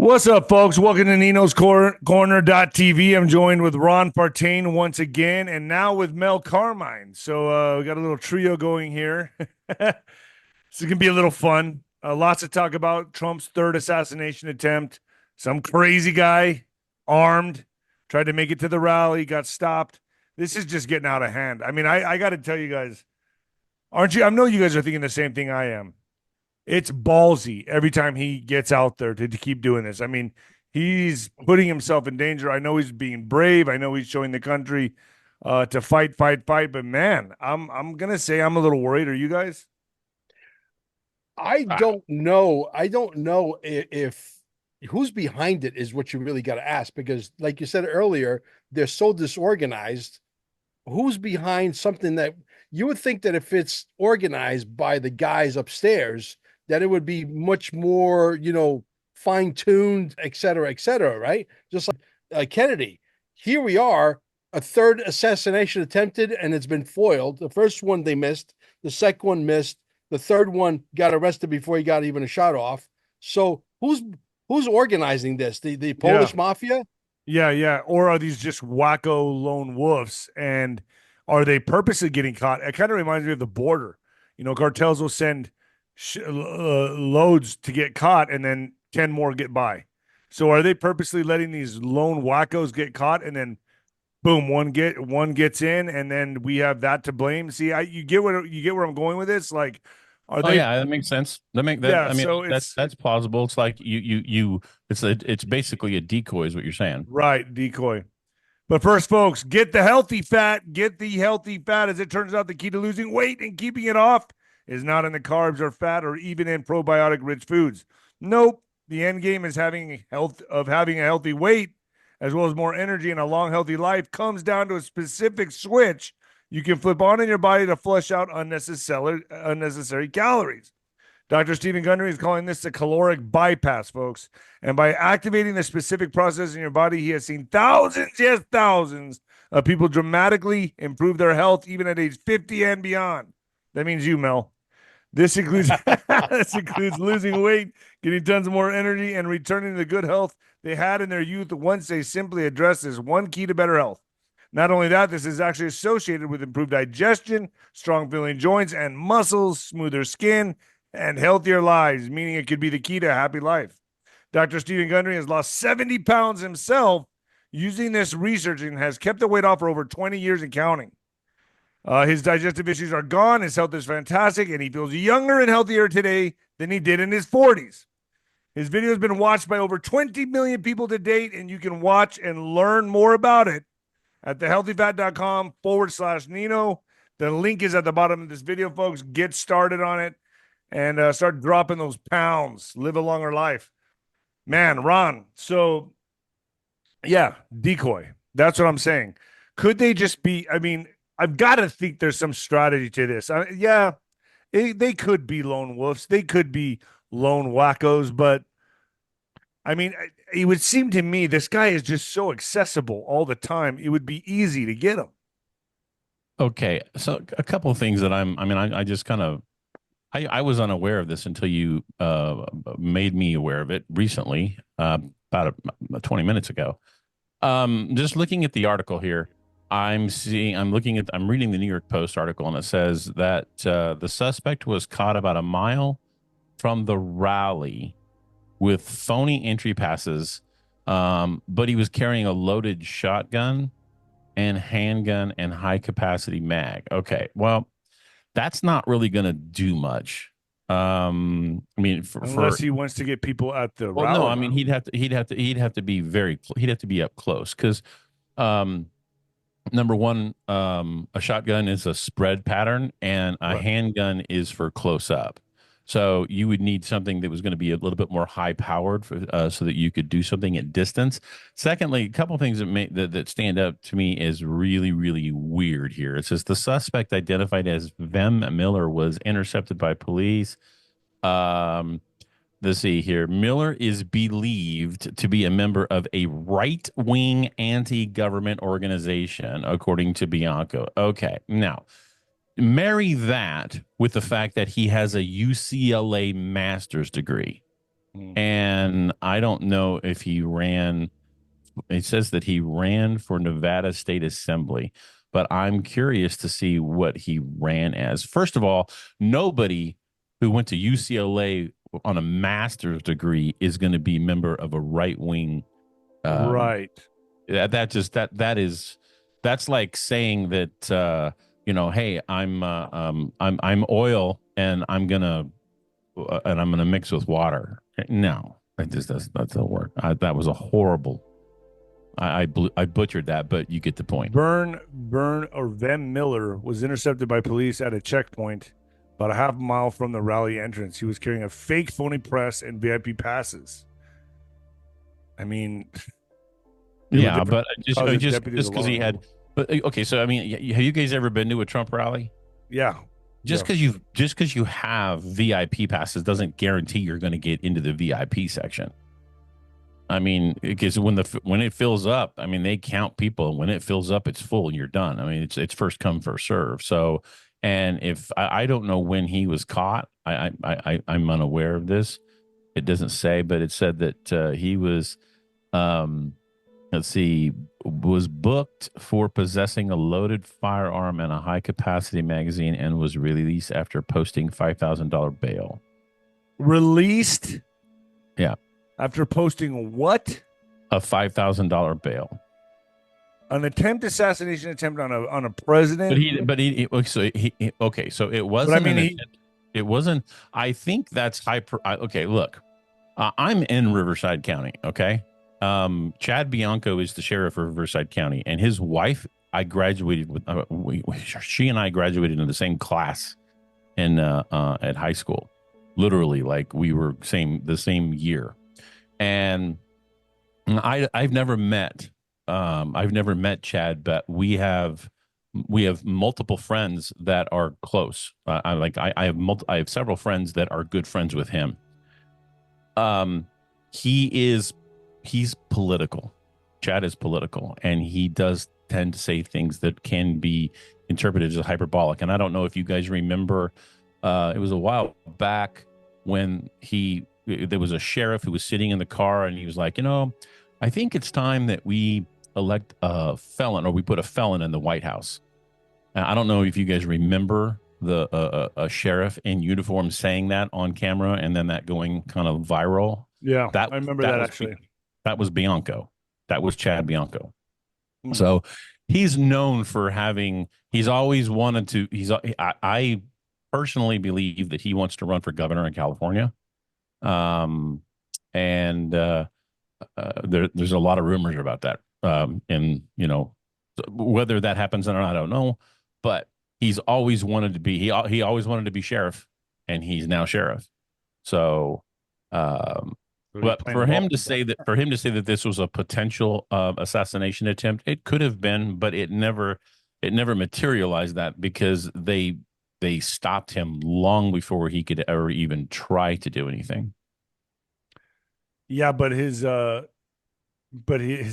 What's up, folks? Welcome to Nino's Corner.tv. I'm joined with 𝗀𝗏𝗏 once again, and now with Mel Carmine. So we got a little trio going here. This is going to be a little fun. Lots to talk about. Trump's third assassination attempt. Some crazy guy, armed, tried to make it to the rally, got stopped. This is just getting out of hand. I mean, I got to tell you guys, aren't you? I know you guys are thinking the same thing I am. It's ballsy every time he gets out there to keep doing this. I mean, he's putting himself in danger. I know he's being brave. I know he's showing the country to fight. But man, I'm gonna say I'm a little worried. Are you guys? I don't know. I don't know if who's behind it is what you really got to ask, because, like you said earlier, they're so disorganized. Who's behind something that you would think that if it's organized by the guys upstairs, that it would be much more, fine-tuned, et cetera, right? Just like Kennedy. Here we are, a third assassination attempted, and it's been foiled. The first one they missed, the second one missed, the third one got arrested before he got even a shot off. So who's organizing this? The Polish mafia? Yeah. Or are these just wacko lone wolves? And are they purposely getting caught? It kind of reminds me of the border. Cartels will send loads to get caught, and then 10 more get by. So are they purposely letting these lone wackos get caught, and then boom, one gets in, and then we have that to blame? See, you get where I'm going with this? Like, are they? Yeah, that makes sense. I mean, so that's plausible. It's like it's basically a decoy, is what you're saying. Right, decoy. But first, folks, get the healthy fat. Get the healthy fat. As it turns out, the key to losing weight and keeping it off is not in the carbs or fat or even in probiotic-rich foods. Nope. The end game is having a healthy weight, as well as more energy and a long, healthy life, comes down to a specific switch you can flip on in your body to flush out unnecessary calories. Dr. Stephen Gundry is calling this the caloric bypass, folks. And by activating the specific process in your body, he has seen thousands of people dramatically improve their health, even at age 50 and beyond. That means you, Mel. This includes losing weight, getting tons of more energy, and returning to the good health they had in their youth once they simply addressed this one key to better health. Not only that, this is actually associated with improved digestion, strong feeling joints and muscles, smoother skin, and healthier lives, meaning it could be the key to a happy life. Dr. Stephen Gundry has lost 70 pounds himself using this research and has kept the weight off for over 20 years and counting. His digestive issues are gone. His health is fantastic, and he feels younger and healthier today than he did in his 40s. His video has been watched by over 20 million people to date, and you can watch and learn more about it at thehealthyfat.com/Nino. The link is at the bottom of this video, folks. Get started on it and start dropping those pounds. Live a longer life. Man, Ron, so, yeah, decoy. That's what I'm saying. Could they just be, I mean, I've got to think there's some strategy to this. They could be lone wolves. They could be lone wackos, but I mean, it would seem to me this guy is just so accessible all the time. It would be easy to get him. Okay, so a couple of things that I just kind of, I was unaware of this until you made me aware of it recently, about 20 minutes ago. Just looking at the article here, I'm reading the New York Post article, and it says that the suspect was caught about a mile from the rally with phony entry passes, but he was carrying a loaded shotgun and handgun and high capacity mag. Okay, well, that's not really going to do much. I mean, unless he wants to get people at the rally. No, I mean he'd have to be he'd have to be up close, because number one, a shotgun is a spread pattern, and a handgun is for close up. So you would need something that was going to be a little bit more high powered so that you could do something at distance. Secondly, a couple of things that stand out to me is really, really weird here. It says the suspect identified as Vem Miller was intercepted by police. Let's see here. Miller is believed to be a member of a right-wing anti-government organization, according to Bianco. Okay, now marry that with the fact that he has a UCLA master's degree. And I don't know if he ran. It says that he ran for Nevada State Assembly, but I'm curious to see what he ran as. First of all, nobody who went to UCLA on a master's degree is going to be member of a right wing. Right. That's like saying that hey, I'm oil and I'm gonna mix with water. No, that doesn't work. That was a horrible. I butchered that, but you get the point. Vem Miller was intercepted by police at a checkpoint about a half mile from the rally entrance. He was carrying a fake phony press and VIP passes. I mean, yeah, but just because he had. But okay, so I mean, have you guys ever been to a Trump rally? Yeah. Just because you have VIP passes doesn't guarantee you're going to get into the VIP section. I mean, because when it fills up, I mean, they count people, and when it fills up, it's full, and you're done. I mean, it's first come, first serve. So, and if I don't know when he was caught, I'm unaware of this. It doesn't say, but it said that he was, let's see, was booked for possessing a loaded firearm and a high capacity magazine, and was released after posting $5,000 bail. Released? Yeah. After posting what? A $5,000 bail. An assassination attempt on a president. So it wasn't. It wasn't. I think that's hyper. Okay, look, I'm in Riverside County. Okay, 𝗬𝗵𝗶𝗀𝗀𝗄𝗏 is the sheriff of Riverside County, and his wife. I graduated with. She and I graduated in the same class in at high school. Literally, like we were the same year. And I've never met Chad, but we have multiple friends that are close. I have several friends that are good friends with him. He's political. Chad is political, and he does tend to say things that can be interpreted as hyperbolic. And I don't know if you guys remember, it was a while back when there was a sheriff who was sitting in the car, and he was like, I think it's time that we elect a felon, or we put a felon in the White House. And I don't know if you guys remember a sheriff in uniform saying that on camera, and then that going kind of viral. Yeah, I remember that actually. That was 𝗵𝗃𝗀𝗀. That was 𝗬𝗵𝗃𝗀𝗀. So he's known for he's always wanted to, I personally believe that he wants to run for governor in California. There's a lot of rumors about that. And whether that happens or not, I don't know, but he's always wanted to be, he always wanted to be sheriff, and he's now sheriff. So, but for him to say that this was a potential assassination attempt, it could have been, but it never materialized that, because they stopped him long before he could ever even try to do anything. Yeah, but his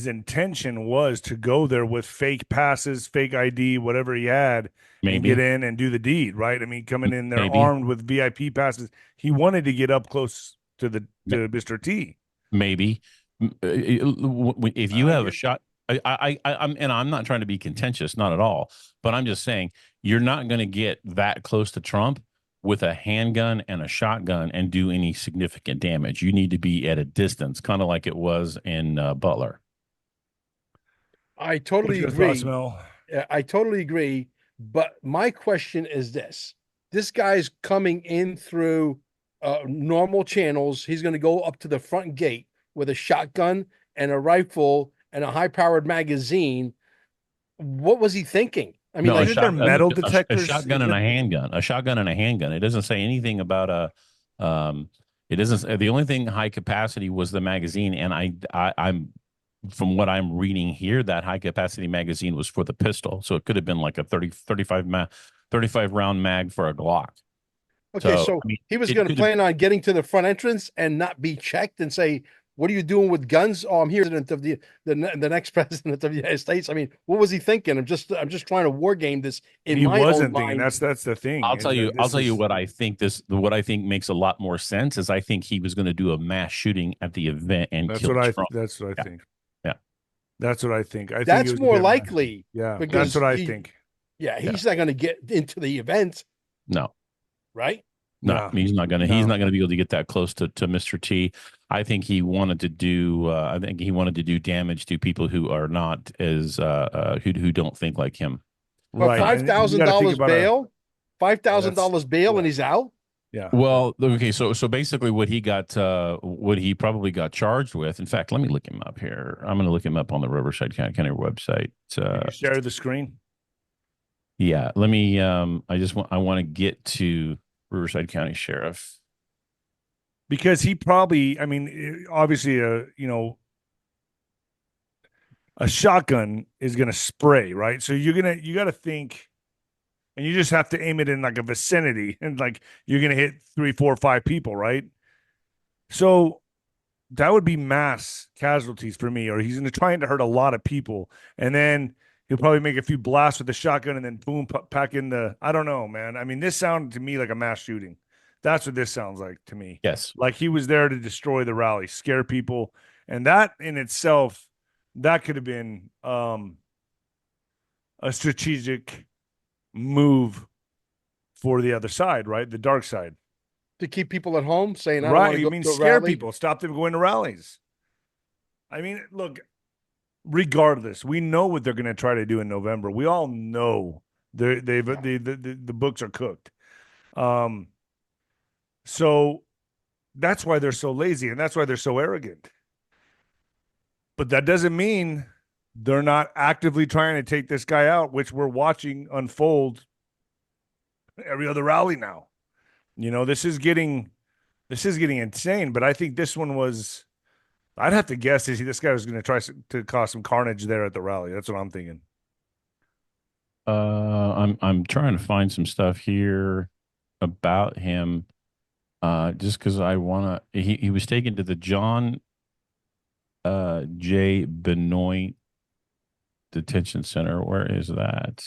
intention was to go there with fake passes, fake ID, whatever he had, and get in and do the deed, right? I mean, coming in there armed with VIP passes, he wanted to get up close to Mr. T. Maybe if you have a shot. I'm not trying to be contentious, not at all, but I'm just saying you're not going to get that close to Trump with a handgun and a shotgun and do any significant damage. You need to be at a distance, kind of like it was in Butler. I totally agree. I totally agree. But my question is this: this guy's coming in through normal channels. He's going to go up to the front gate with a shotgun and a rifle and a high-powered magazine. What was he thinking? I mean, isn't there metal detectors? A shotgun and a handgun. A shotgun and a handgun. It doesn't say anything about it doesn't. The only thing high capacity was the magazine, and I'm from what I'm reading here, that high capacity magazine was for the pistol, so it could have been like a 35 round mag for a Glock. Okay, so I mean, he was going to plan on getting to the front entrance and not be checked and say, What are you doing with guns? Oh, I'm here, president of the next president of the United States. I mean, what was he thinking? I'm just trying to war game this in He my own wasn't thinking. mind. That's the thing. I'll is tell you. that I'll this tell you is- what I think. What I think makes a lot more sense is I think he was going to do a mass shooting at the event and That's kill what I. Trump. That's what I Yeah. think. Yeah. That's what I think. I think it That's was a more bit much. likely. Yeah, that's because what I think. Yeah, he's not going to get into the event, No, right? no, No. he's not going to. No. He's not going to be able to get that close to Mr. T. I think he wanted to do. I think he wanted to do damage to people who are not as who don't think like him. But Right. And you gotta think $5,000 about bail, $5,000 bail, yeah. and he's out. Yeah. Well, okay, so basically, what he probably got charged with. In fact, let me look him up here. I'm going to look him up on the Riverside County website. Can you share the screen. Yeah, let me. I want to get to Riverside County Sheriff. Because he probably, I mean, obviously, a shotgun is going to spray, right? So you got to think, and you just have to aim it in like a vicinity, and like you're going to hit 3, 4, 5 people, right? So that would be mass casualties for me, or he's going to try to hurt a lot of people, and then he'll probably make a few blasts with the shotgun, and then boom, pack in the. I don't know, man. I mean, this sounded to me like a mass shooting. That's what this sounds like to me. Yes. Like he was there to destroy the rally, scare people. And that in itself, that could have been a strategic move for the other side, right? The dark side. To keep people at home, saying, I don't want Right. to I go mean, to a scare rally. people, stop them going to rallies. I mean, look, regardless, we know what they're going to try to do in November. We all know the books are cooked. So that's why they're so lazy, and that's why they're so arrogant. But that doesn't mean they're not actively trying to take this guy out, which we're watching unfold every other rally now. You know, this is getting insane, but I think this one was, I'd have to guess this guy was going to try to cause some carnage there at the rally. That's what I'm thinking. I'm trying to find some stuff here about him. Just because I want to, he was taken to the John J. Benoit Detention Center. Where is that?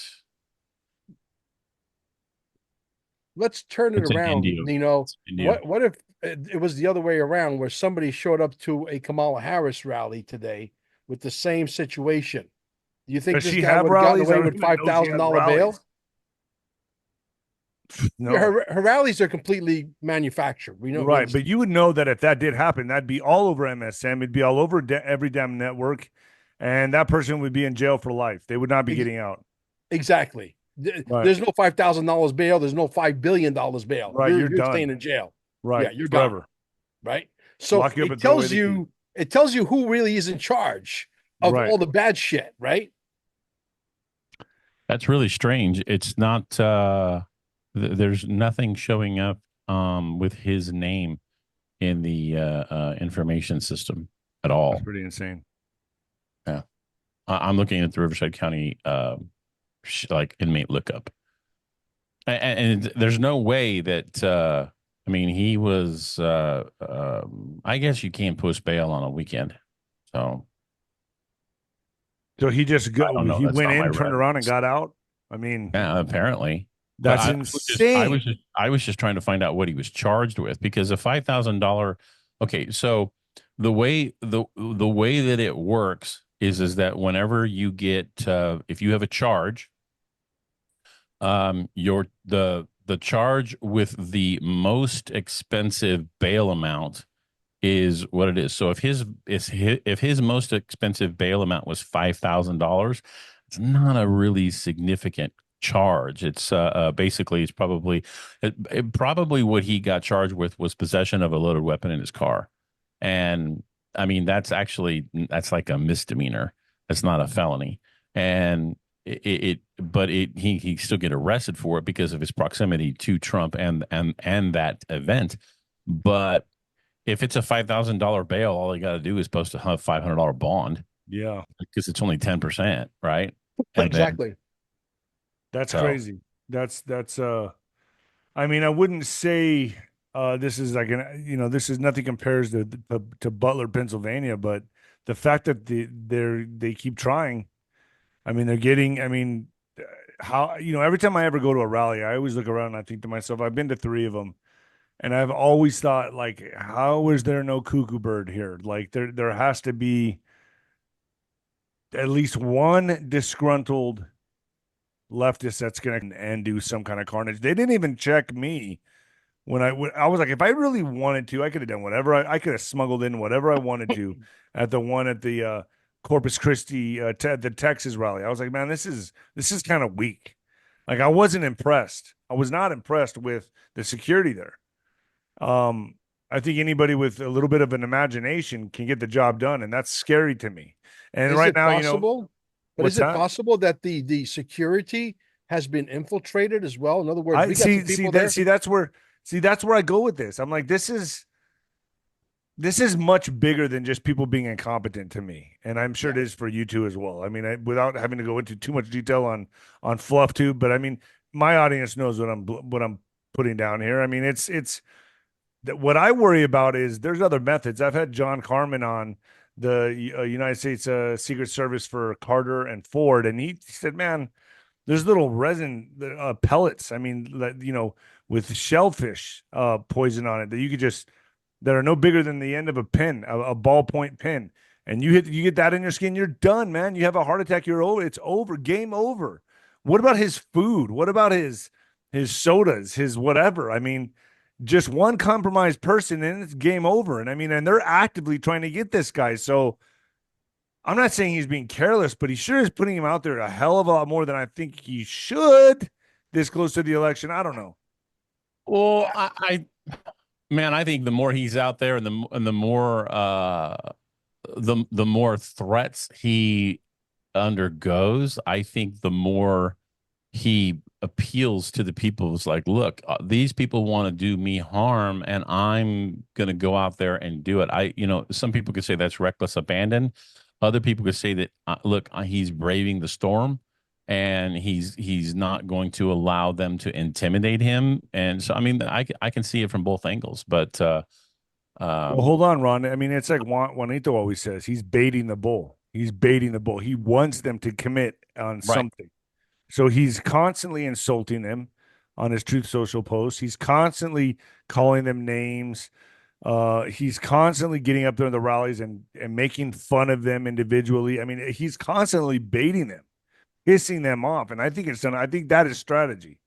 Let's turn it It's in around, India. Nino. It's in India. What if it was the other way around, where somebody showed up to a Kamala Harris rally today with the same situation? Do you think Does this she guy have would have gotten rallies? away I don't with even know she has $5,000 bail? rallies. No. Yeah, her rallies are completely manufactured. We know, Right, but you would know that if that did happen, that'd be all over MSM. It'd be all over every damn network, and that person would be in jail for life. They would not be getting out. Exactly. Right. There's no $5,000 bail. There's no $5 billion bail. Right, you're done. staying in jail. Right, Yeah, you're forever. gone. Right. So Lock you up it and throw away tells the you who really is in charge of Right. all the bad shit. Right. That's really strange. It's not. There's nothing showing up with his name in the information system at all. That's pretty insane. Yeah, I'm looking at the Riverside County like inmate lookup, and there's no way that. I mean, he was. I guess you can't post bail on a weekend, so. So he just I don't know. he That's went not my in, turned around, and reference. got out. I mean, Yeah, apparently. that's But insane. I was just trying to find out what he was charged with, because a $5,000. Okay, so the way that it works is that whenever you get if you have a charge, the charge with the most expensive bail amount is what it is. So if his most expensive bail amount was $5,000, it's not a really significant charge. It's basically it's probably what he got charged with was possession of a loaded weapon in his car, and I mean that's like a misdemeanor. That's not a felony, and he still get arrested for it because of his proximity to Trump and that event. But if it's a $5,000 bail, all you got to do is post a $500 bond. Yeah, because it's only 10%, right? And exactly. That's crazy. That's I mean, I wouldn't say this is like this is nothing compares to Butler, Pennsylvania, but the fact that they keep trying. I mean, they're getting. I mean, how every time I ever go to a rally, I always look around and I think to myself, I've been to three of them, and I've always thought like, how is there no cuckoo bird here? Like there has to be at least one disgruntled leftist that's going to and do some kind of carnage. They didn't even check me when I was like, if I really wanted to, I could have done whatever. I could have smuggled in whatever I wanted to at the one at the Corpus Christi the Texas rally. I was like, man, this is kind of weak. Like I wasn't impressed. I was not impressed with the security there. I think anybody with a little bit of an imagination can get the job done, and that's scary to me. And Is right it now, possible? But what's is it that? possible that the security has been infiltrated as well? In other words, I we got some people there. that's where I go with this. I'm like, this is much bigger than just people being incompetent to me, and I'm sure it is for you too as well. I mean, without having to go into too much detail on fluff too, but I mean, my audience knows what I'm putting down here. I mean, it's that what I worry about is there's other methods. I've had John Carmen on the United States Secret Service for Carter and Ford, and he said, man, there's little resin pellets. I mean, with shellfish poison on it that you could just that are no bigger than the end of a pin, a ballpoint pin, and you get that in your skin, you're done, man. You have a heart attack, you're over. It's over, game over. What about his food? What about his sodas, his whatever? I mean, just one compromised person and it's game over. And I mean, and they're actively trying to get this guy. So I'm not saying he's being careless, but he sure is putting him out there a hell of a lot more than I think he should this close to the election. I don't know. Well, man, I think the more he's out there and the more the more threats he undergoes, I think the more he appeals to the people who's like, look, these people want to do me harm and I'm going to go out there and do it. Some people could say that's reckless abandon. Other people could say that, look, he's braving the storm and he's not going to allow them to intimidate him. And so, I mean, I can see it from both angles, but Well, hold on, Ron. I mean, it's like Juanito always says, he's baiting the bull. He's baiting the bull. He wants them to commit on something. So he's constantly insulting them on his Truth Social posts. He's constantly calling them names. He's constantly getting up there in the rallies and making fun of them individually. I mean, he's constantly baiting them, pissing them off. And I think it's done. I think that is strategy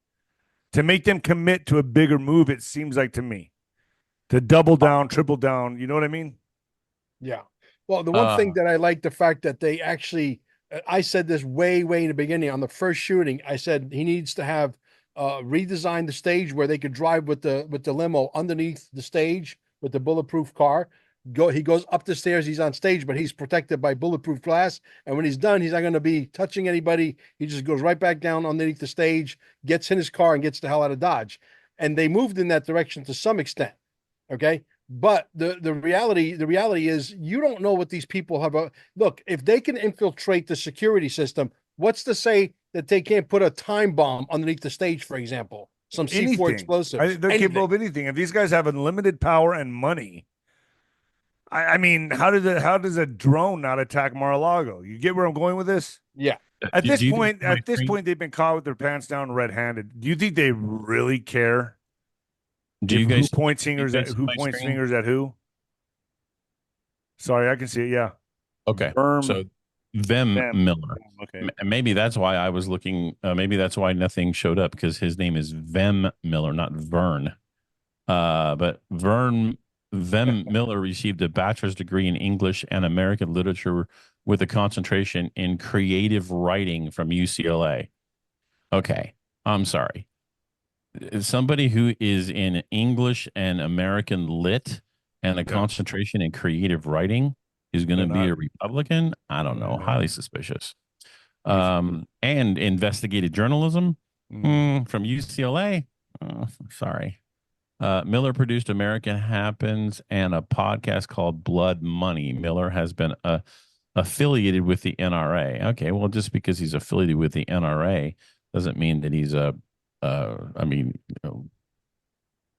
to make them commit to a bigger move. It seems like to me to double down, triple down. You know what I mean? Yeah. Well, the one thing that I like the fact that they actually, I said this way in the beginning on the first shooting. I said he needs to have redesigned the stage where they could drive with the limo underneath the stage with the bulletproof car. He goes up the stairs, he's on stage, but he's protected by bulletproof glass. And when he's done, he's not going to be touching anybody. He just goes right back down underneath the stage, gets in his car, and gets the hell out of Dodge. And they moved in that direction to some extent. Okay. But the reality is you don't know what these people have. Look, if they can infiltrate the security system, what's to say that they can't put a time bomb underneath the stage, for example, some C4 explosives? They're capable of anything. If these guys have unlimited power and money, I mean, how does a drone not attack Mar-a-Lago? You get where I'm going with this? Yeah. At this point, they've been caught with their pants down, red-handed. Do you think they really care? Who points fingers at who? Sorry, I can see it. Yeah. Okay. So Vem Miller. Okay. Maybe that's why I was looking. Maybe that's why nothing showed up because his name is Vem Miller, not Vern. But Vem Miller received a bachelor's degree in English and American literature with a concentration in creative writing from UCLA. Okay. I'm sorry. Somebody who is in English and American lit and a concentration in creative writing is going to be a Republican. I don't know. Highly suspicious. And investigative journalism from UCLA. Sorry. Miller produced American Happens and a podcast called Blood Money. Miller has been affiliated with the NRA. Okay, well, just because he's affiliated with the NRA doesn't mean that he's a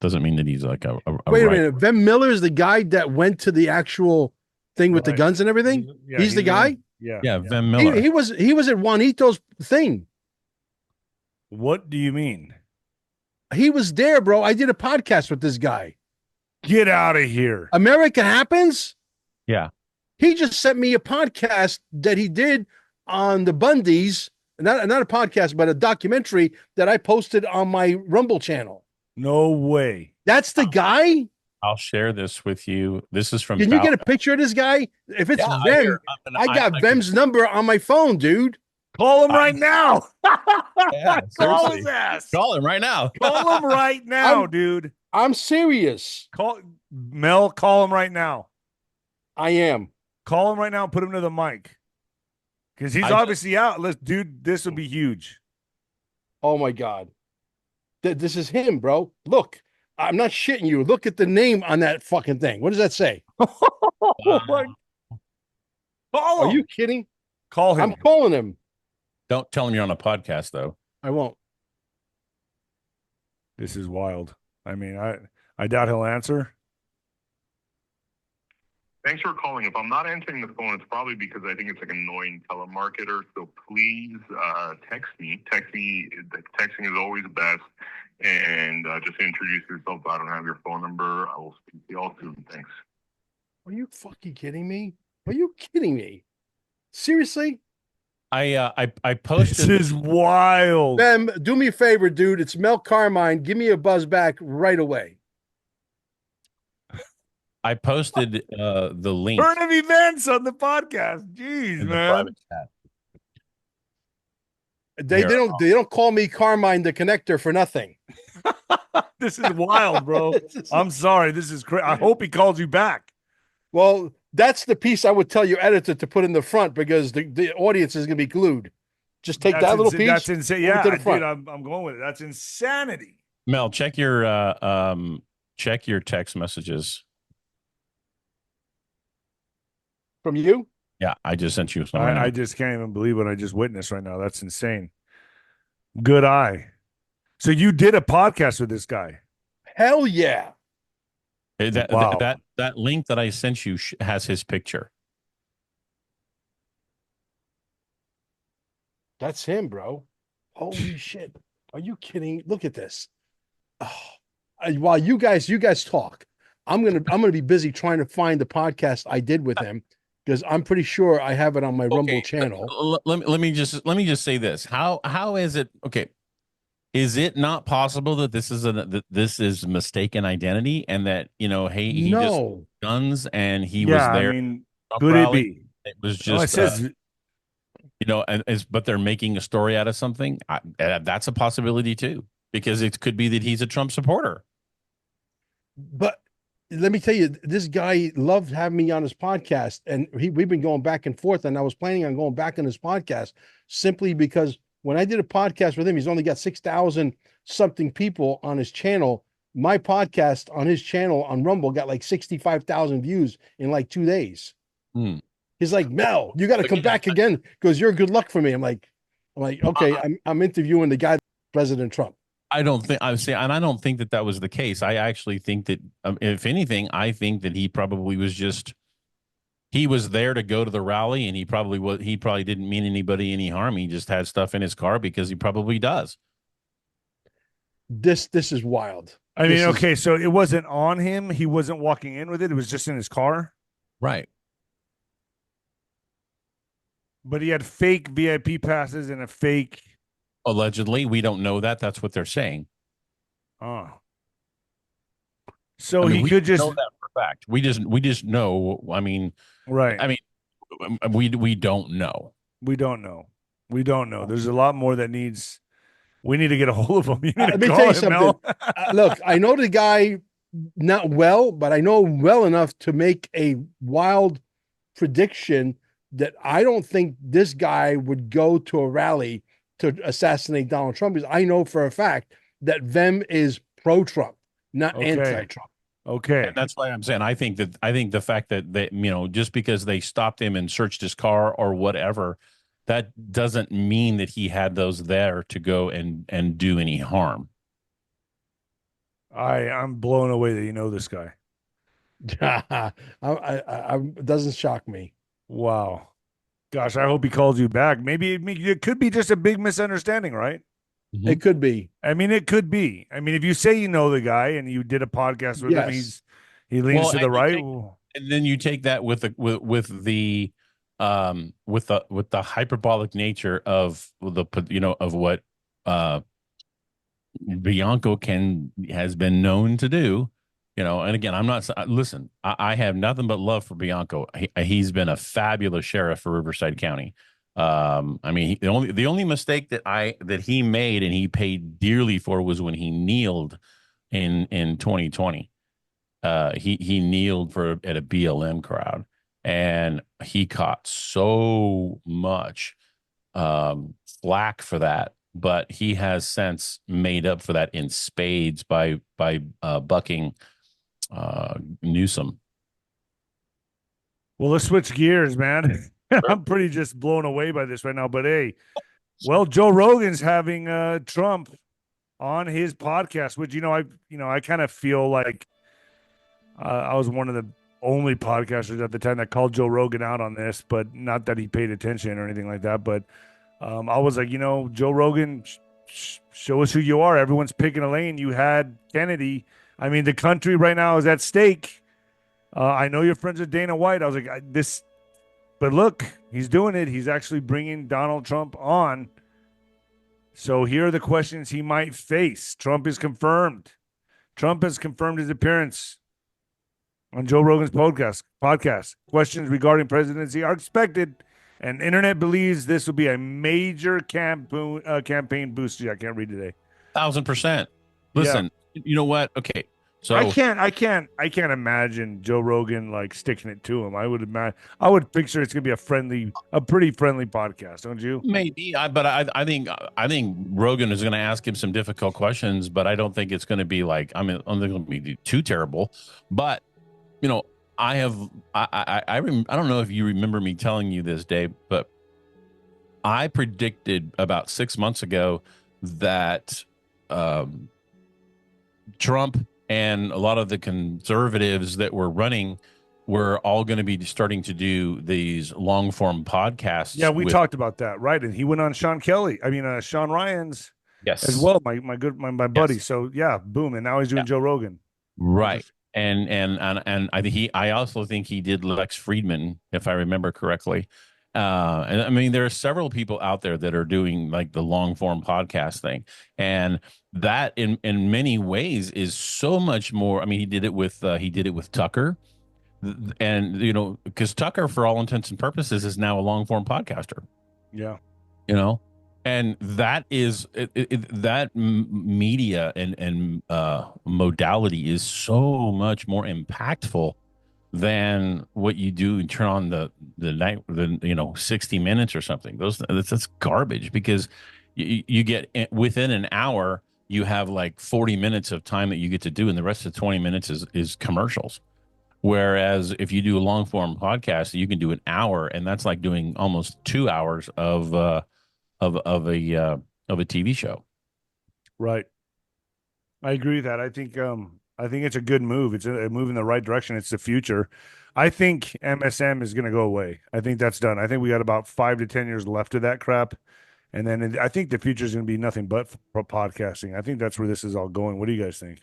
Doesn't mean that he's like a Wait a right. minute. Vem Miller is the guy that went to the actual thing with the Right. guns and everything. Yeah, he's the guy. Yeah. Yeah, Vem Miller. He was at Juanito's thing. What do you mean? He was there, bro. I did a podcast with this guy. Get out of here. America Happens. Yeah. He just sent me a podcast that he did on the Bundys. Not a podcast, but a documentary that I posted on my Rumble channel. No way. That's the guy. I'll share this with you. This is from. Can you get a picture of this guy? If it's Vem, I got Vem's number on my phone, dude. Call him right now. Yeah, Call his ass. Call him right now. Call him right now, dude. I'm serious. Call Mel. Call him right now. I am. Call him right now and put him to the mic. Because he's obviously out. Dude, this would be huge. Oh my God. This is him, bro. Look, I'm not shitting you. Look at the name on that fucking thing. What does that say? Call him. Are you kidding? Call him. I'm calling him. Don't tell him you're on a podcast, though. I won't. This is wild. I mean, I doubt he'll answer. Thanks for calling. If I'm not answering the phone, it's probably because I think it's like an annoying telemarketer. So please text me. Texting is always best. And just introduce yourself. I don't have your phone number. I will speak to you all soon. Thanks. Are you fucking kidding me? Are you kidding me? Seriously? I posted. This is wild. Vem, do me a favor, dude. It's Mel C. Give me a buzz back right away. I posted the link. Turn of events on the podcast. Jeez, man. They don't call me Carmine the Connector for nothing. This is wild, bro. I'm sorry. This is crazy. I hope he calls you back. Well, that's the piece I would tell your editor to put in the front because the audience is going to be glued. Just take that little piece. That's insane. Yeah, to the front. dude, I'm going with it. That's insanity. Mel, check your text messages. From you? Yeah, I just sent you some. I just can't even believe what I just witnessed right now. That's insane. Good eye. So you did a podcast with this guy? Hell yeah. That link that I sent you has his picture. That's him, bro. Holy shit. Are you kidding? Look at this. Oh, while you guys talk, I'm gonna be busy trying to find the podcast I did with him because I'm pretty sure I have it on my Rumble channel. Let me just say this. How is it? Okay. Is it not possible that this is mistaken identity and that, hey, he just guns and he was there? I mean, could it be? It was just, but they're making a story out of something. That's a possibility too, because it could be that he's a Trump supporter. But let me tell you, this guy loved having me on his podcast, and we've been going back and forth, and I was planning on going back on his podcast simply because when I did a podcast with him, he's only got 6,000 something people on his channel. My podcast on his channel on Rumble got like 65,000 views in like 2 days. He's like, Mel, you got to come back again because you're good luck for me. I'm like, okay, I'm interviewing the guy, President Trump. I don't think and I don't think that was the case. I actually think that, if anything, I think that he probably he was there to go to the rally, and he probably didn't mean anybody any harm. He just had stuff in his car because he probably does. This is wild. I mean, okay, so it wasn't on him. He wasn't walking in with it. It was just in his car. Right. But he had fake VIP passes and a fake. Allegedly, we don't know that. That's what they're saying. Oh. So he could just know that for a fact. We just know. I mean, right. I mean, we don't know. We don't know. There's a lot more that needs. We need to get a hold of him. Let me tell you something. Look, I know the guy not well, but I know him well enough to make a wild prediction that I don't think this guy would go to a rally to assassinate Donald Trump, because I know for a fact that Vem is pro-Trump, not anti-Trump. Okay. And that's why I'm saying I think the fact that they, just because they stopped him and searched his car or whatever, that doesn't mean that he had those there to go and do any harm. I'm blown away that you know this guy. It doesn't shock me. Wow. Gosh, I hope he calls you back. Maybe it could be just a big misunderstanding, right? Mhm. It could be. I mean, it could be. I mean, if you say you know the guy and you did a podcast with him, Yes. he leans Well, to and the you right. take, and then you take that with the hyperbolic nature of the of what uh Bianco has been known to do, and again, I'm not listen, I have nothing but love for Bianco. He's been a fabulous sheriff for Riverside County. I mean, the only mistake that he made and he paid dearly for was when he kneeled in 2020. He kneeled at a BLM crowd, and he caught so much flack for that, but he has since made up for that in spades by bucking Newsom. Well, let's switch gears, man. I'm pretty just blown away by this right now. But hey, well, Joe Rogan's having Trump on his podcast, which I kind of feel like I was one of the only podcasters at the time that called Joe Rogan out on this, but not that he paid attention or anything like that. But I was like, Joe Rogan, show us who you are. Everyone's picking a lane. You had Kennedy. I mean, the country right now is at stake. I know you're friends with Dana White. I was like, but look, he's doing it. He's actually bringing Donald Trump on. So here are the questions he might face. Trump has confirmed his appearance on Joe Rogan's podcast. Questions regarding presidency are expected, and internet believes this will be a major campaign boost. I can't read today. 1,000%. Listen, you know what? Okay, so I can't imagine Joe Rogan like sticking it to him. I would picture it's gonna be a pretty friendly podcast, don't you? maybe, but I think Rogan is going to ask him some difficult questions, but I don't think it's going to be like, I mean, I don't think it'll be too terrible. But I don't know if you remember me telling you this, Dave, but I predicted about 6 months ago that Trump and a lot of the conservatives that were running were all going to be starting to do these long form podcasts. Yeah, we talked about that, right? And he went on Sean Ryan's as well, my buddy. Yes. So yeah, boom, and now he's doing Joe Rogan. Right. And I also think he did Lex Friedman, if I remember correctly. And I mean, there are several people out there that are doing like the long form podcast thing, and that in many ways is so much more. I mean, he did it with Tucker, and because Tucker, for all intents and purposes, is now a long form podcaster. Yeah. And that is that media and modality is so much more impactful than what you do and turn on the 60 minutes or something. That's garbage, because you get within an hour you have like 40 minutes of time that you get to do, and the rest of 20 minutes is commercials. Whereas if you do a long form podcast, you can do an hour, and that's like doing almost 2 hours of a TV show. Right. I agree with that. I think it's a good move. It's a move in the right direction. It's the future. I think MSM is going to go away. I think that's done. I think we got about 5 to 10 years left of that crap. And then I think the future is going to be nothing but for podcasting. I think that's where this is all going. What do you guys think?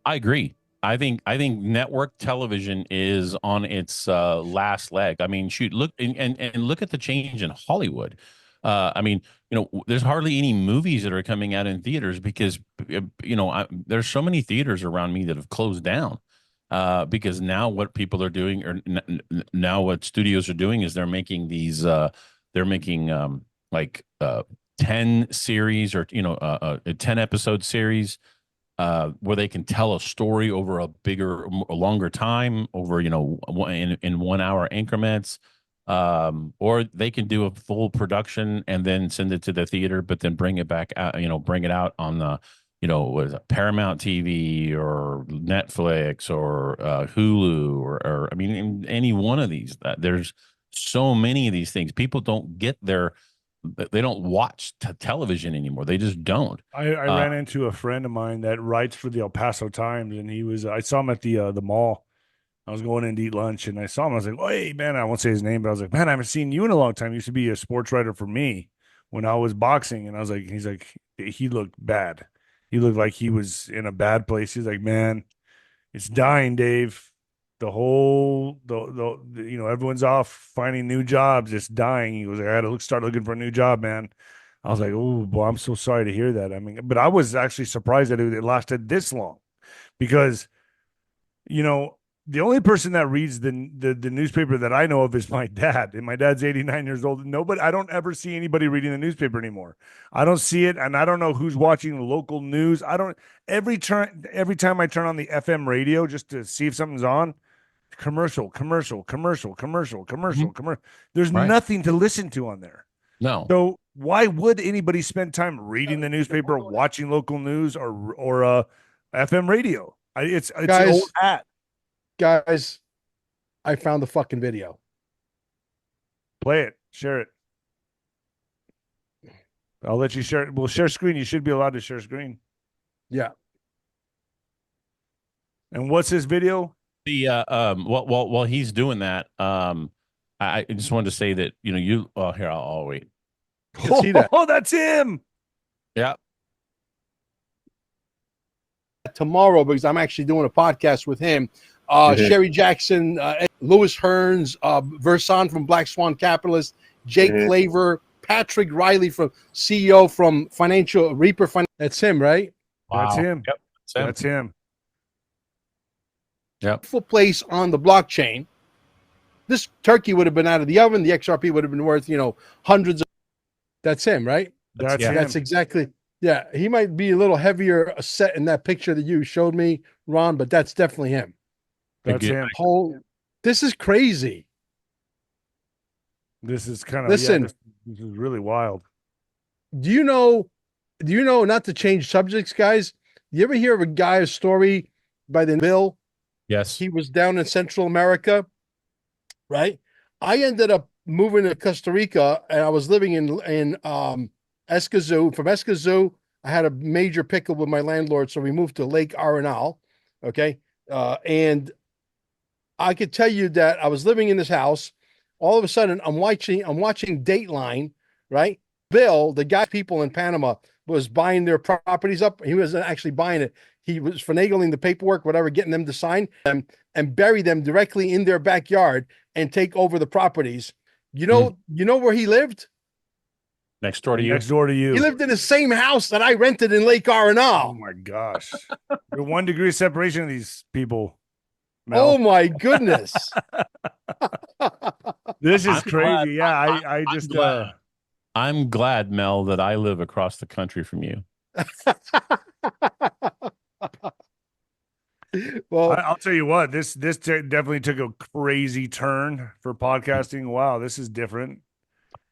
I agree. I think network television is on its last leg. I mean, shoot, look and look at the change in Hollywood. I mean, there's hardly any movies that are coming out in theaters because, there's so many theaters around me that have closed down because now what people are doing, or now what studios are doing, is they're making these, 10 series or, a 10 episode series where they can tell a story over a longer time, over, in 1 hour increments. Or they can do a full production and then send it to the theater, but then bring it back out, bring it out on the, what is it, Paramount TV or Netflix or Hulu or I mean, any one of these. There's so many of these things. People don't get watch television anymore. They just don't. I ran into a friend of mine that writes for the El Paso Times, and I saw him at the mall. I was going in to eat lunch, and I saw him. I was like, "Oh, hey, man," I won't say his name, but I was like, "Man, I haven't seen you in a long time. You used to be a sports writer for me when I was boxing." And I was like, he's like, he looked bad. He looked like he was in a bad place. He's like, "Man, it's dying, Dave. Everyone's off finding new jobs. It's dying." He was like, "I had to start looking for a new job, man." I was like, "Oh, boy, I'm so sorry to hear that." I mean, but I was actually surprised that it lasted this long because, the only person that reads the newspaper that I know of is my dad, and my dad's 89 years old. I don't ever see anybody reading the newspaper anymore. I don't see it, and I don't know who's watching the local news. Every time I turn on the FM radio just to see if something's on, commercial. There's Right. nothing to listen to on there. No. So why would anybody spend time reading the newspaper, watching local news, or FM radio? It's Guys, an old hat. Guys, I found the fucking video. Play it, share it. I'll let you share it. We'll share screen. You should be allowed to share screen. Yeah. And what's his video? While he's doing that, I just wanted to say that here I'll wait. See that. Oh, that's him. Yeah. Tomorrow, because I'm actually doing a podcast with him. Sherry Jackson, Louis Hearns, Versan from Black Swan Capitalist, Jake Flavor, Patrick Riley from CEO from Financial Reaper. That's him, right? Wow. That's him. Yep. That's him. Yep. Beautiful place on the blockchain. This turkey would have been out of the oven. The XRP would have been worth, hundreds of. That's him, right? That's him. That's exactly. Yeah, he might be a little heavier set in that picture that you showed me, Ron, but that's definitely him. That's him. This is crazy. This is kind of this is really wild. Do you know, not to change subjects, guys? You ever hear of a story by the Bill? Yes. He was down in Central America, right? I ended up moving to Costa Rica, and I was living in Escazú. From Escazú, I had a major pickle with my landlord, so we moved to Lake Arenal. Okay. And I could tell you that I was living in this house. All of a sudden, I'm watching Dateline, right? Bill, the guy people in Panama, was buying their properties up. He wasn't actually buying it. He was finagling the paperwork, whatever, getting them to sign them and bury them directly in their backyard and take over the properties. You know where he lived? Next door to you. Next door to you. He lived in the same house that I rented in Lake Arenal. Oh my gosh. You're 1 degree separation of these people. Mel. Oh my goodness. This is crazy. Yeah, I just I'm glad, Mel, that I live across the country from you. Well, I'll tell you what, this definitely took a crazy turn for podcasting. Wow, this is different.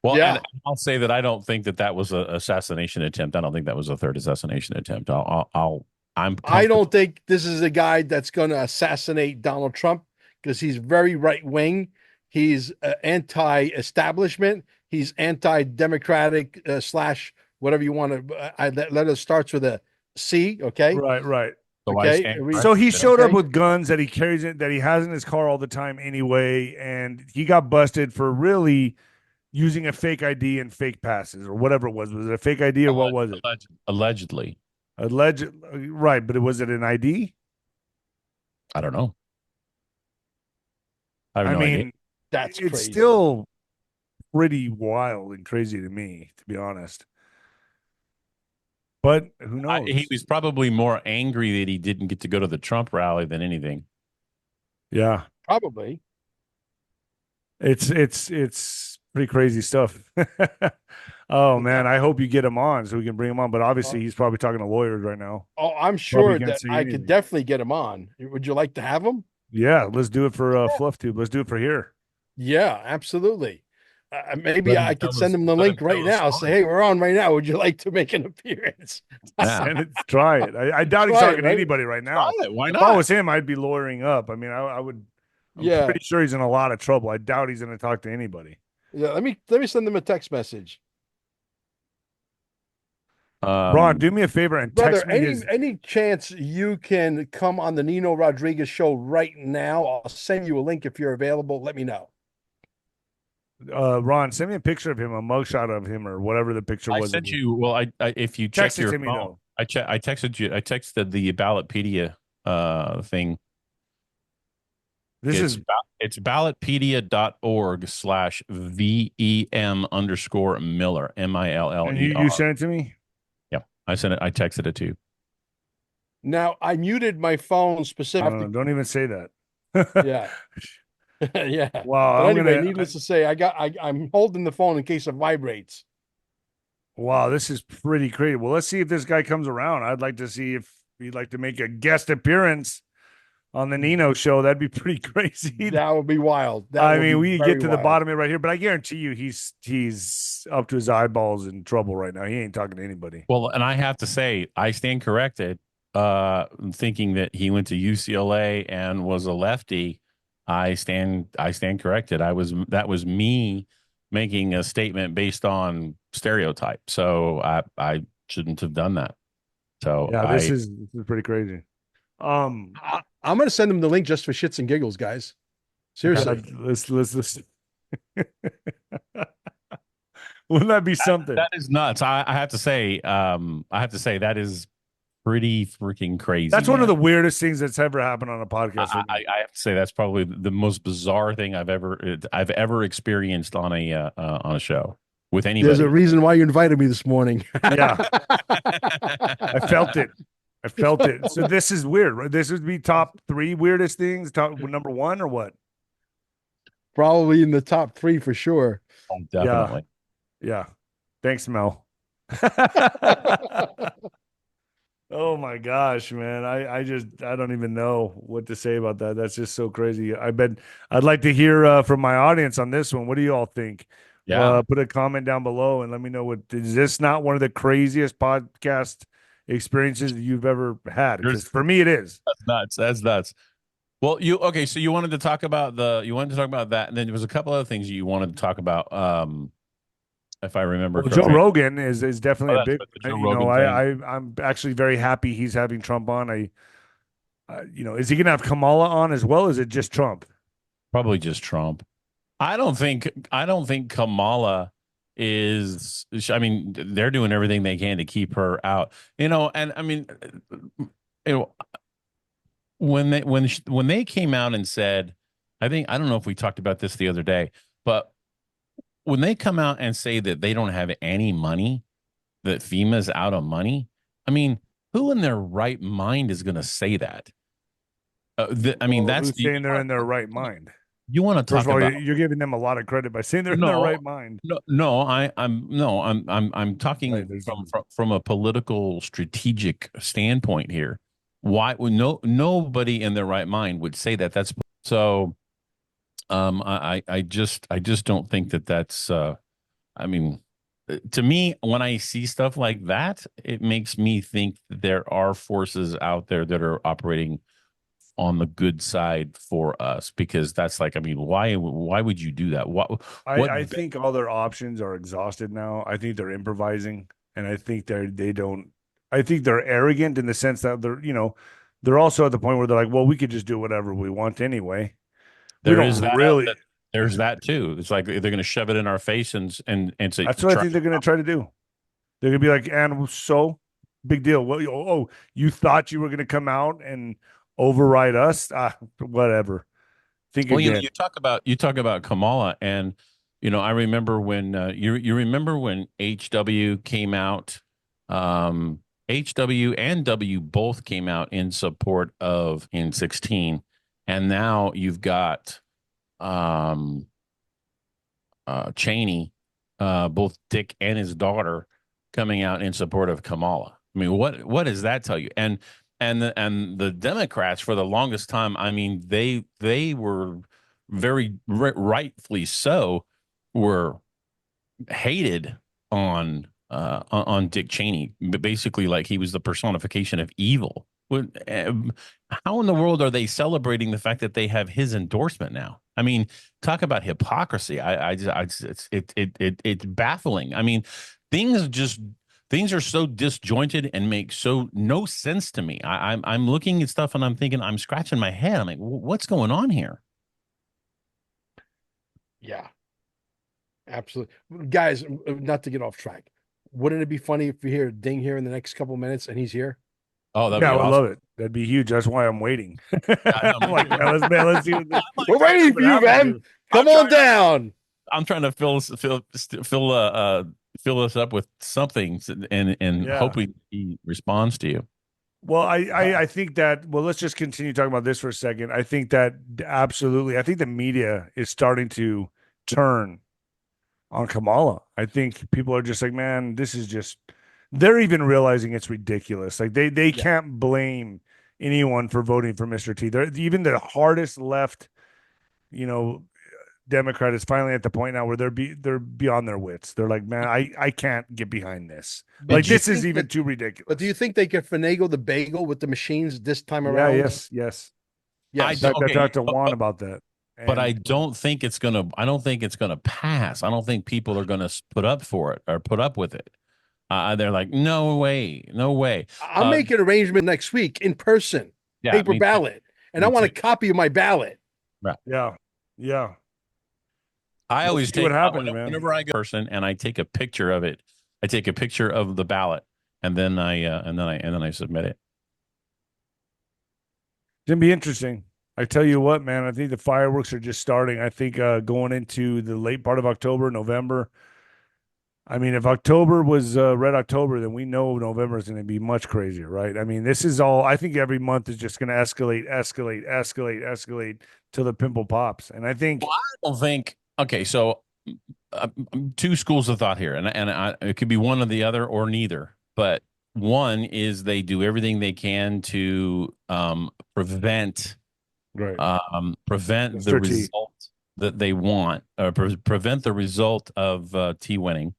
Well, yeah. And I'll say that I don't think that was an assassination attempt. I don't think that was a third assassination attempt. I don't think this is a guy that's going to assassinate Donald Trump because he's very right wing. He's anti-establishment. He's anti-democratic slash whatever you want to. Letter starts with a C. Okay. Right. Okay. So he showed up with guns that he carries that he has in his car all the time anyway, and he got busted for really using a fake ID and fake passes or whatever it was. Was it a fake ID or what was it? Allegedly. Right, but was it an ID? I don't know. I mean, it's crazy. Still pretty wild and crazy to me, to be honest. But who knows? He was probably more angry that he didn't get to go to the Trump rally than anything. Yeah, probably. It's pretty crazy stuff. Oh man, I hope you get him on so we can bring him on. But obviously, he's probably talking to lawyers right now. Oh, I'm sure that I could definitely get him on. Would you like to have him? Yeah, let's do it for Fluff Tube. Let's do it for here. Yeah, absolutely. Maybe I could send him the link right now. Say, hey, we're on right now. Would you like to make an appearance? Try it. I doubt he's talking to anybody right now. Try it. Why not? If I was him, I'd be lawyering up. I mean, I would. I'm pretty sure he's in a lot of trouble. I doubt he's going to talk to anybody. Yeah, let me send him a text message. Ron, do me a favor and Brother, text me his. any chance you can come on the Nino Rodriguez show right now? I'll send you a link if you're available. Let me know. Ron, send me a picture of him, a mugshot of him, or whatever the picture I was. sent you. Well, I if you check Text it your to me, phone, though. I texted you. I texted the 𝗏𝗏𝗶𝗹 thing. It's 𝗏𝗏𝗶𝗹.org/VEM_Miller MILLER. And you sent it to me? Yeah, I sent it. I texted it to you. Now, I muted my phone specifically. Don't even say that. Yeah. Yeah. Wow. But anyway, needless to say, I'm holding the phone in case it vibrates. Wow, this is pretty crazy. Well, let's see if this guy comes around. I'd like to see if he'd like to make a guest appearance on the Nino show. That'd be pretty crazy. That would be wild. I mean, we get to the bottom of it right here, but I guarantee you he's up to his eyeballs in trouble right now. He ain't talking to anybody. Well, and I have to say, I stand corrected. Thinking that he went to UCLA and was a lefty, I stand corrected. That was me making a statement based on stereotype. So I shouldn't have done that. So yeah, this is pretty crazy. I'm gonna send him the link just for shits and giggles, guys. Seriously. Let's wouldn't that be something? That is nuts. I have to say, that is pretty freaking crazy. That's one of the weirdest things that's ever happened on a podcast. I have to say that's probably the most bizarre thing I've ever experienced on a show with anybody. There's a reason why you invited me this morning. Yeah, I felt it. So this is weird, right? This would be top 3 weirdest things. Top number 1 or what? Probably in the top 3 for sure. Oh, definitely. Yeah. Thanks, Mel. Oh my gosh, man. I don't even know what to say about that. That's just so crazy. I'd like to hear from my audience on this one. What do you all think? Yeah. Put a comment down below and let me know is this not one of the craziest podcast experiences you've ever had? Because for me it is. That's nuts. Well, so you wanted to talk about that, and then there was a couple other things you wanted to talk about. If I remember, Joe Rogan is definitely a big. Rogan I'm actually very happy he's having Trump on. Is he going to have Kamala on as well? Or is it just Trump? Probably just Trump. I don't think Kamala is. I mean, they're doing everything they can to keep her out. And I mean, when they came out and said, I don't know if we talked about this the other day, but when they come out and say that they don't have any money, that FEMA's out of money, I mean, who in their right mind is going to say that? That's saying they're in their right mind. You want to talk about? You're giving them a lot of credit by saying they're in their right mind. I'm talking from a political strategic standpoint here. Why would nobody in their right mind would say that? That's so. I just don't think that's. I mean, to me, when I see stuff like that, it makes me think that there are forces out there that are operating on the good side for us, because that's like, I mean, why would you do that? I think all their options are exhausted now. I think they're improvising, and I think I think they're arrogant in the sense that they're also at the point where they're like, well, we could just do whatever we want anyway. There's that too. It's like they're going to shove it in our face and say, that's what I think they're going to try to do. They're going to be like, and so big deal. Well, you thought you were going to come out and override us? Whatever. Again. You talk about Kamala, and I remember when you remember when HW came out. HW and W both came out in support of N16. And now you've got Cheney, both Dick and his daughter, coming out in support of Kamala. I mean, what does that tell you? And the Democrats, for the longest time, I mean, they were very rightfully so, were hated on Dick Cheney, but basically like he was the personification of evil. How in the world are they celebrating the fact that they have his endorsement now? I mean, talk about hypocrisy. It's baffling. I mean, things things are so disjointed and make so no sense to me. I'm looking at stuff and I'm thinking, I'm scratching my head. I'm like, what's going on here? Yeah, absolutely. Guys, not to get off track. Wouldn't it be funny if we hear a ding here in the next couple minutes and he's here? Oh, that'd Yeah, I be would awesome. love it. That'd be huge. That's why I'm waiting. I know, I'm like, man, let's see what this, We're waiting for you, man. Come on down. I'm trying to fill us up with something and Yeah. hopefully he responds to you. Well, I think that, well, let's just continue talking about this for a second. I think that absolutely, I think the media is starting to turn on Kamala. I think people are just like, man, this is just, they're even realizing it's ridiculous. Like they can't blame anyone for voting for Mr. T. They're even the hardest left, you know, Democrat is finally at the point now where they're beyond their wits. They're like, man, I can't get behind this. But Like do you this is think even that- too ridiculous. But do you think they could finagle the bagel with the machines this time Yeah, around? yes. Yes. I In fact, I Okay, talked to Juan about that. But I And don't think it's gonna. I don't think it's gonna pass. I don't think people are gonna put up for it or put up with it. They're like, no way, no way. I'll make an arrangement next week in person, Yeah, paper me too. ballot, and I Me want a too. copy of my ballot. yeah. I always see what take happens, man. whenever I go person and I take a picture of it. I take a picture of the ballot and then I submit it. It's gonna be interesting. I tell you what, man, I think the fireworks are just starting. I think going into the late part of October, November. I mean, if October was Red October, then we know November is going to be much crazier, right? I mean, this is all, I think every month is just going to escalate till the pimple pops. And I think, Well, I don't think. Okay, so two schools of thought here, and it could be one or the other or neither. But one is they do everything they can to prevent right, prevent Mr. the T. result that they want, or prevent the result of T winning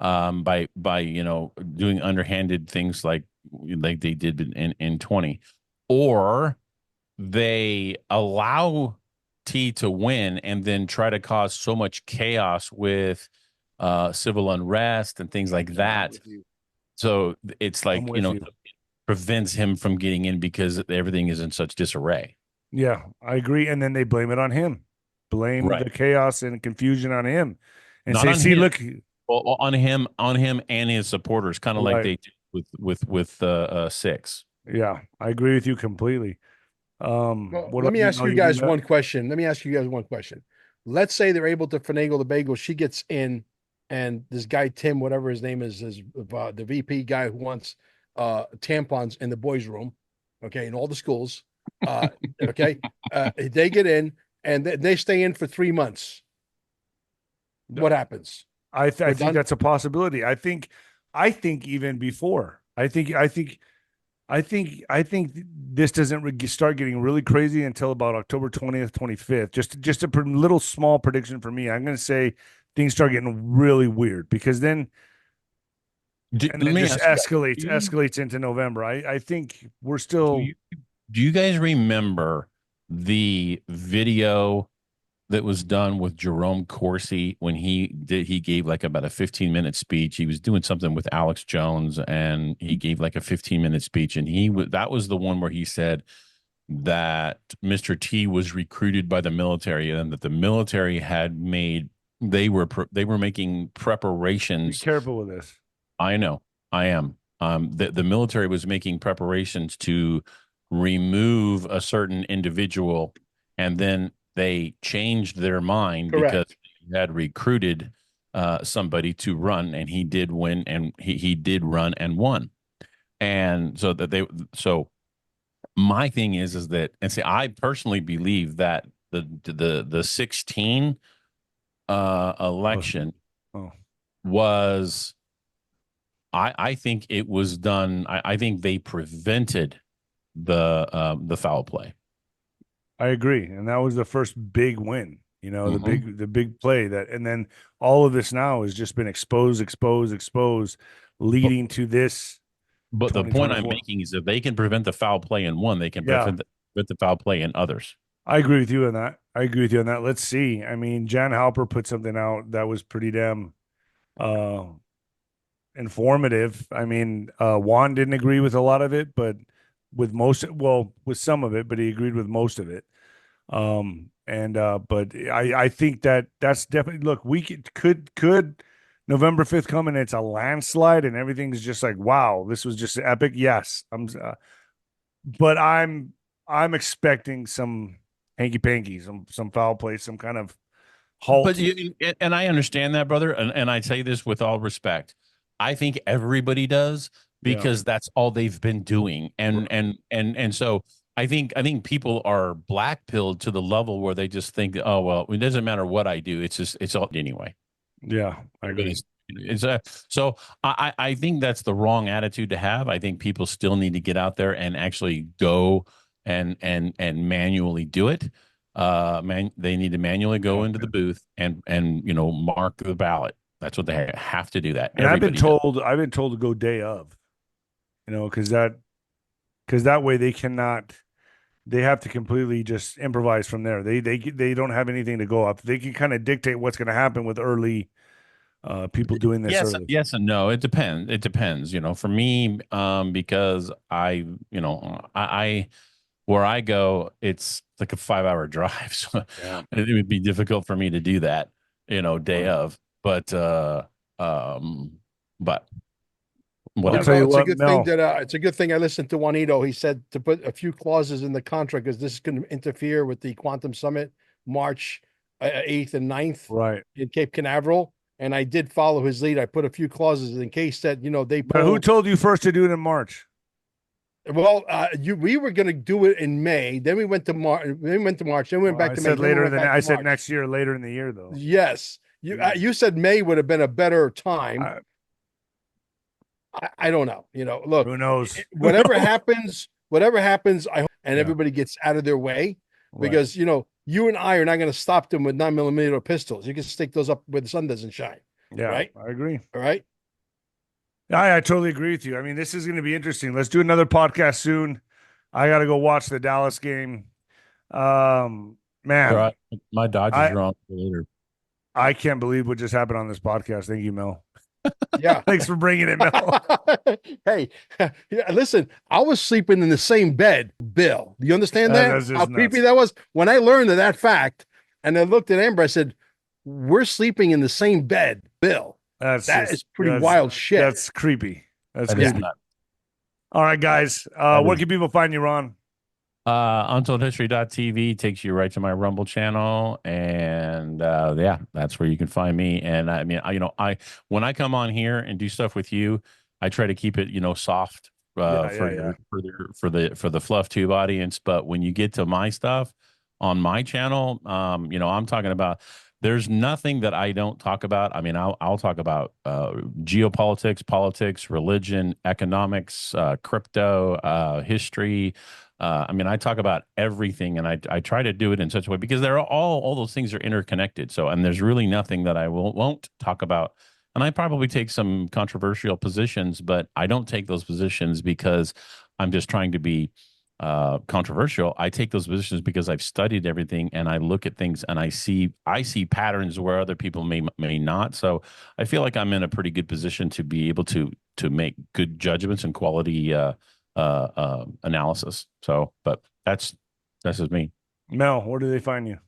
by doing underhanded things like they did in 20, or they allow T to win and then try to cause so much chaos with civil unrest and things like that. So it's like, prevents him from getting in because everything is in such disarray. Yeah, I agree. And then they blame it on him, blame Right. the chaos and confusion on him, and Not say, on "See, him. look, Well, on him and his supporters, kind of like they did with 𝗧𝗵𝗶𝗹. yeah, I agree with you completely." Well, What let me about ask you, you guys Matt? one question. Let's say they're able to finagle the bagel. She gets in, and this guy Tim, whatever his name is the VP guy who wants tampons in the boys' room, okay, in all the schools. Okay, they get in and they stay in for 3 months. What happens? I think done? that's a possibility. I think even before. I think this doesn't start getting really crazy until about October 20th, 25th. Just a little small prediction for me. I'm going to say things start getting really weird because then and then just escalates into November. I think we're still. Do you guys remember the video that was done with 𝗀𝗂𝗁𝗃 when he gave like about a 15-minute speech? He was doing something with Alex Jones and he gave like a 15-minute speech, and that was the one where he said that Mr. T was recruited by the military and that the military had made they were making preparations. Be careful with this. I know. I am. The military was making preparations to remove a certain individual, and then they changed their mind because he had recruited somebody to run, and he did win, and he did run and won. And so my thing is that, and see, I personally believe that the 16 election was, I think it was done. I think they prevented the foul play. I agree, and that was the first big win. The big play and then all of this now has just been exposed, leading to this. But the point I'm making is if they can prevent the foul play in one, they can prevent the foul play in others. I agree with you on that. Let's see. I mean, Jan Halper put something out that was pretty damn informative. I mean, Juan didn't agree with a lot of it, but with with some of it, but he agreed with most of it. But I think that's definitely, look, we could November 5th come and it's a landslide and everything's just like, wow, this was just epic. Yes, but I'm expecting some hanky panky, some foul play, some kind of halt. But and I understand that, brother, and I say this with all respect. I think everybody does because that's all they've been doing, and so I think people are black pilled to the level where they just think, oh well, it doesn't matter what I do, it's all anyway. Yeah, I agree. So I think that's the wrong attitude to have. I think people still need to get out there and actually go and manually do it. They need to manually go into the booth and mark the ballot. That's what they have to do. That. And I've been told to go day of, because that way they have to completely just improvise from there. They don't have anything to go up. They can kind of dictate what's going to happen with early people doing this. Yes and no. It depends. For me, because I where I go, it's like a 5-hour drive, so it would be difficult for me to do that, day of. But whatever. It's a good thing that it's a good thing I listened to Juanito. He said to put a few clauses in the contract because this is going to interfere with the Quantum Summit, March 8th and 9th, right, in Cape Canaveral. And I did follow his lead. I put a few clauses in case that they. But who told you first to do it in March? Well, we were going to do it in May. Then we went to March. Then we went to March. Then we went back to May. I said next year, later in the year, though. Yes, you said May would have been a better time. I don't know. Look, who knows? Whatever happens, I hope everybody gets out of their way because you and I are not going to stop them with 9mm pistols. You can stick those up where the sun doesn't shine. Yeah, right. I agree. All right. I totally agree with you. I mean, this is going to be interesting. Let's do another podcast soon. I got to go watch the Dallas game. Man, my Dodgers are on later. I can't believe what just happened on this podcast. Thank you, Mel. Yeah. Thanks for bringing it, Mel. Hey, listen, I was sleeping in the same bed, Bill. Do you understand that? How creepy that was? When I learned of that fact, and I looked at Amber, I said, we're sleeping in the same bed, Bill. That is pretty wild shit. That's creepy. That's creepy. All right, guys. Where can people find you, Ron? UntoldHistory.tv takes you right to my Rumble channel, and that's where you can find me. And I mean, when I come on here and do stuff with you, I try to keep it soft for the Fluff Tube audience. But when you get to my stuff on my channel, I'm talking about. There's nothing that I don't talk about. I mean, I'll talk about geopolitics, politics, religion, economics, crypto, history. I mean, I talk about everything, and I try to do it in such a way because they're all those things are interconnected. So, and there's really nothing that I won't talk about. And I probably take some controversial positions, but I don't take those positions because I'm just trying to be controversial. I take those positions because I've studied everything and I look at things and I see patterns where other people may not. So I feel like I'm in a pretty good position to be able to make good judgments and quality analysis. So, but that's just me. Mel, where do they find you?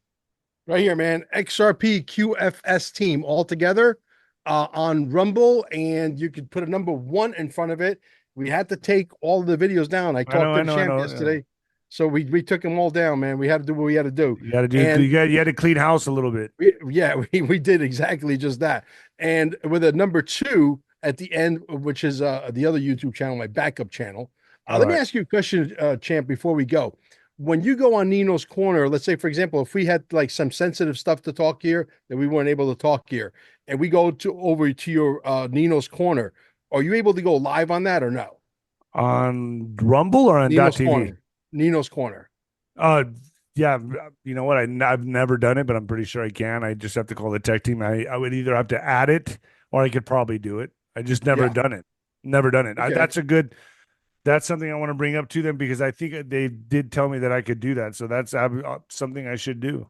Right here, man. XRP team all together on Rumble, and you could put a number 1 in front of it. We had to take all the videos down. I talked to the champ yesterday. So we took them all down, man. We had to do what we had to do. You had to clean house a little bit. We did exactly just that. And with a number 2 at the end, which is the other YouTube channel, my backup channel. Let me ask you a question, champ, before we go. When you go on Nino's Corner, let's say, for example, if we had like some sensitive stuff to talk here that we weren't able to talk here, and we go over to your Nino's Corner, are you able to go live on that or no? On Rumble or on .tv? Nino's Corner. Yeah. You know what? I've never done it, but I'm pretty sure I can. I just have to call the tech team. I would either have to add it or I could probably do it. I just never done it. Never done it. Okay. That's something I want to bring up to them because I think they did tell me that I could do that. So that's something I should do.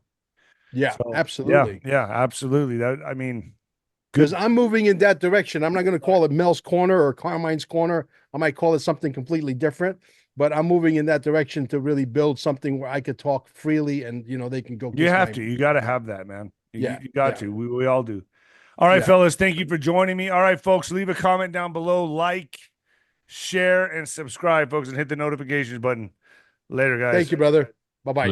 Yeah, absolutely. Yeah, absolutely. I mean, because I'm moving in that direction. I'm not going to call it Mel's Corner or Carmine's Corner. I might call it something completely different, but I'm moving in that direction to really build something where I could talk freely and, you know, they can go. You have to. You got to have that, man. Yeah, You got to. We all do. All right, fellas. Thank you for joining me. All right, folks. Leave a comment down below. Like, share, and subscribe, folks, and hit the notifications button. Later, guys. Thank you, brother. Bye-bye.